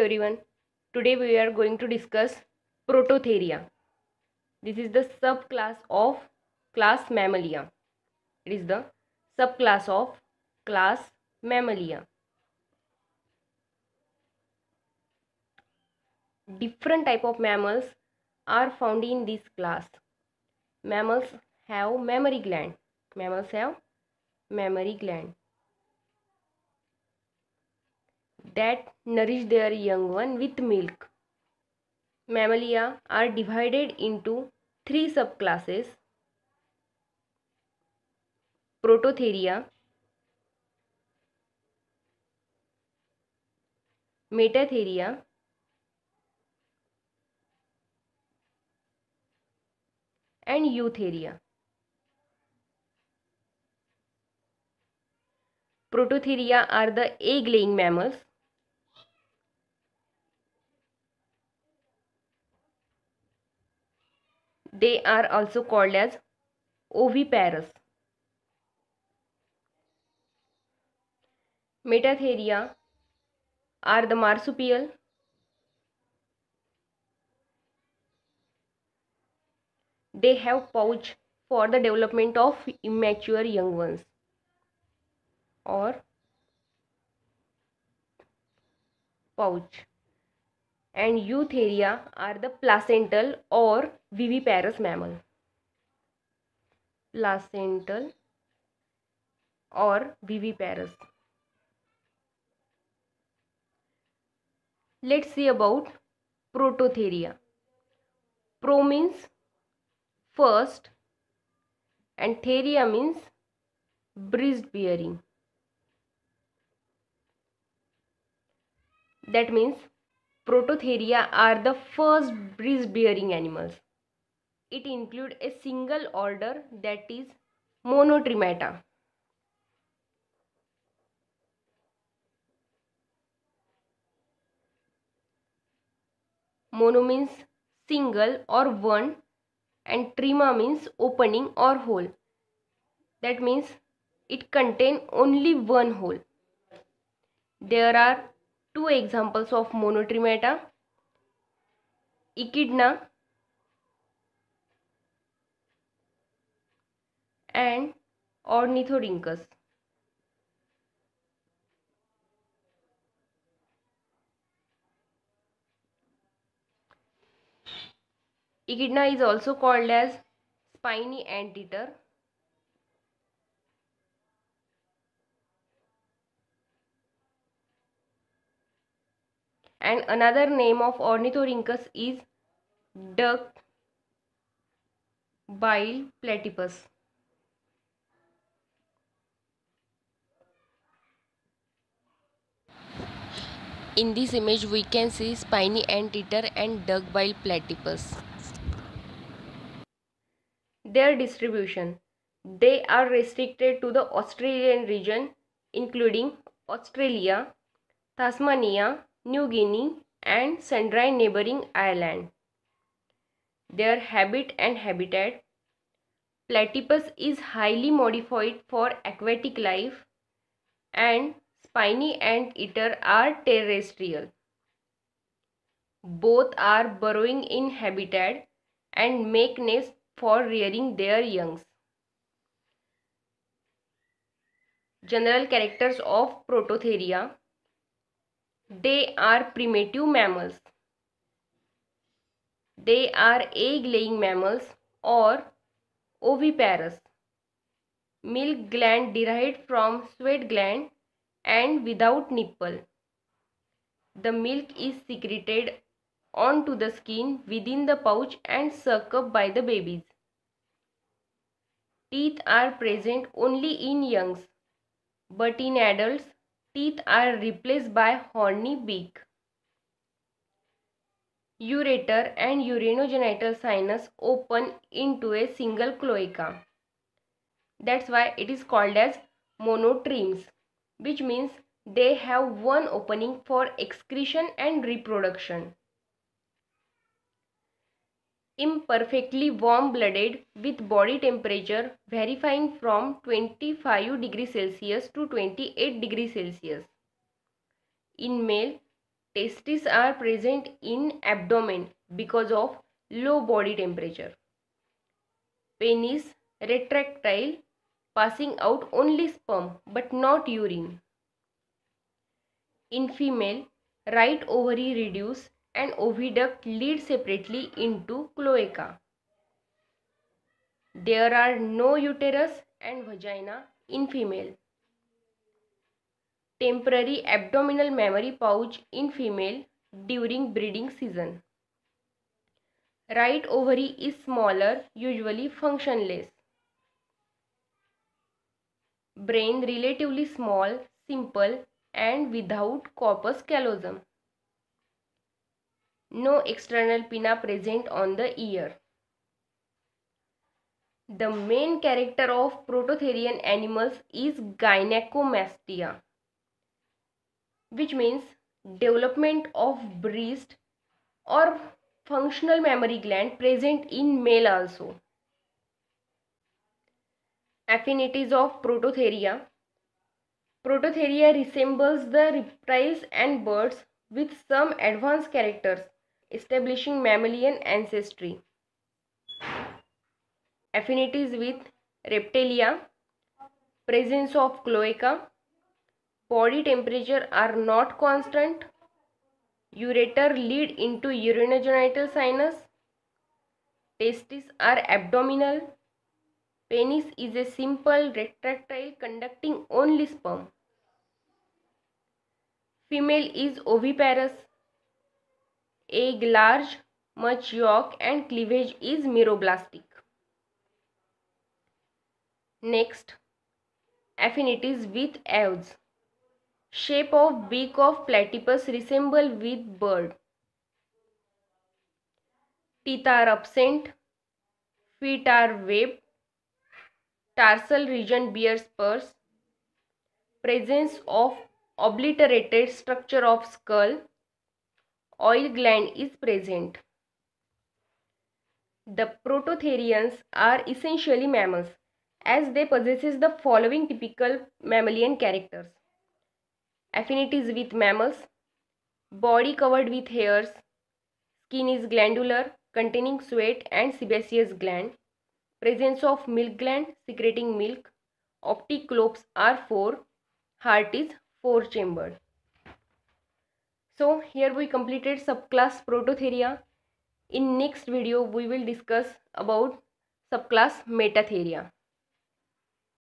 everyone. Today we are going to discuss Prototheria. This is the subclass of class Mammalia. It is the subclass of class Mammalia. Different type of mammals are found in this class. Mammals have mammary gland. Mammals have mammary gland that nourish their young one with milk. Mammalia are divided into three subclasses: Prototheria, Metatheria, and Eutheria. Prototheria are the egg-laying mammals. They are also called as oviparous. Metatheria are the marsupial. They have pouch for the development of immature young ones, or pouch. And Eutheria are the placental or viviparous mammal. Placental or viviparous. Let's see about Prototheria. Pro means first and theria means breast bearing. That means Prototheria are the first breast bearing animals. It includes a single order, that is Monotremata. Mono means single or one, and trema means opening or hole. That means it contains only one hole. There are two examples of Monotremata: Echidna and Ornithorhynchus. Echidna is also called as spiny anteater. And another name of Ornithorhynchus is duck-billed platypus. In this image we can see spiny anteater and duck-billed platypus. Their distribution: they are restricted to the Australian region, including Australia, Tasmania, New Guinea, and sundry neighboring islands. Their habit and habitat: platypus is highly modified for aquatic life, and spiny anteater are terrestrial. Both are burrowing in habitat and make nests for rearing their young. General characters of Prototheria: they are primitive mammals. They are egg-laying mammals or oviparous. Milk gland derived from sweat gland and without nipple. The milk is secreted onto the skin within the pouch and sucked up by the babies. Teeth are present only in youngs, but in adults, teeth are replaced by horny beak. Ureter and urinogenital sinus open into a single cloaca. That's why it is called as monotremes, which means they have one opening for excretion and reproduction. Imperfectly warm-blooded with body temperature varying from 25 degrees Celsius to 28 degrees Celsius. In male, Testes are present in abdomen because of low body temperature. Penis retractile, passing out only sperm but not urine. In female, right ovary reduce and oviduct lead separately into cloaca. There are no uterus and vagina in female. Temporary abdominal mammary pouch in female during breeding season. Right ovary is smaller, usually functionless. Brain relatively small, simple and without corpus callosum. No external pinna present on the ear. The main character of prototherian animals is gynecomastia, which means development of breast or functional mammary gland present in male also. Affinities of Prototheria. Prototheria resembles the reptiles and birds with some advanced characters, establishing mammalian ancestry. Affinities with Reptilia. Presence of cloaca. Body temperature are not constant. Ureter lead into urinogenital sinus. Testes are abdominal. Penis is a simple retractile conducting only sperm. Female is oviparous. Egg large, much yolk and cleavage is meroblastic. Next, affinities with aves. Shape of beak of platypus resemble with bird. Teeth are absent. Feet are webbed. Tarsal region bears spurs. Presence of obliterated structure of skull. Oil gland is present. The prototherians are essentially mammals as they possess the following typical mammalian characters. Affinities with mammals. Body covered with hairs. Skin is glandular, containing sweat and sebaceous gland. Presence of milk gland secreting milk. Optic lobes are 4. Heart is 4-chambered. So here we completed subclass Prototheria. In next video we will discuss about subclass Metatheria.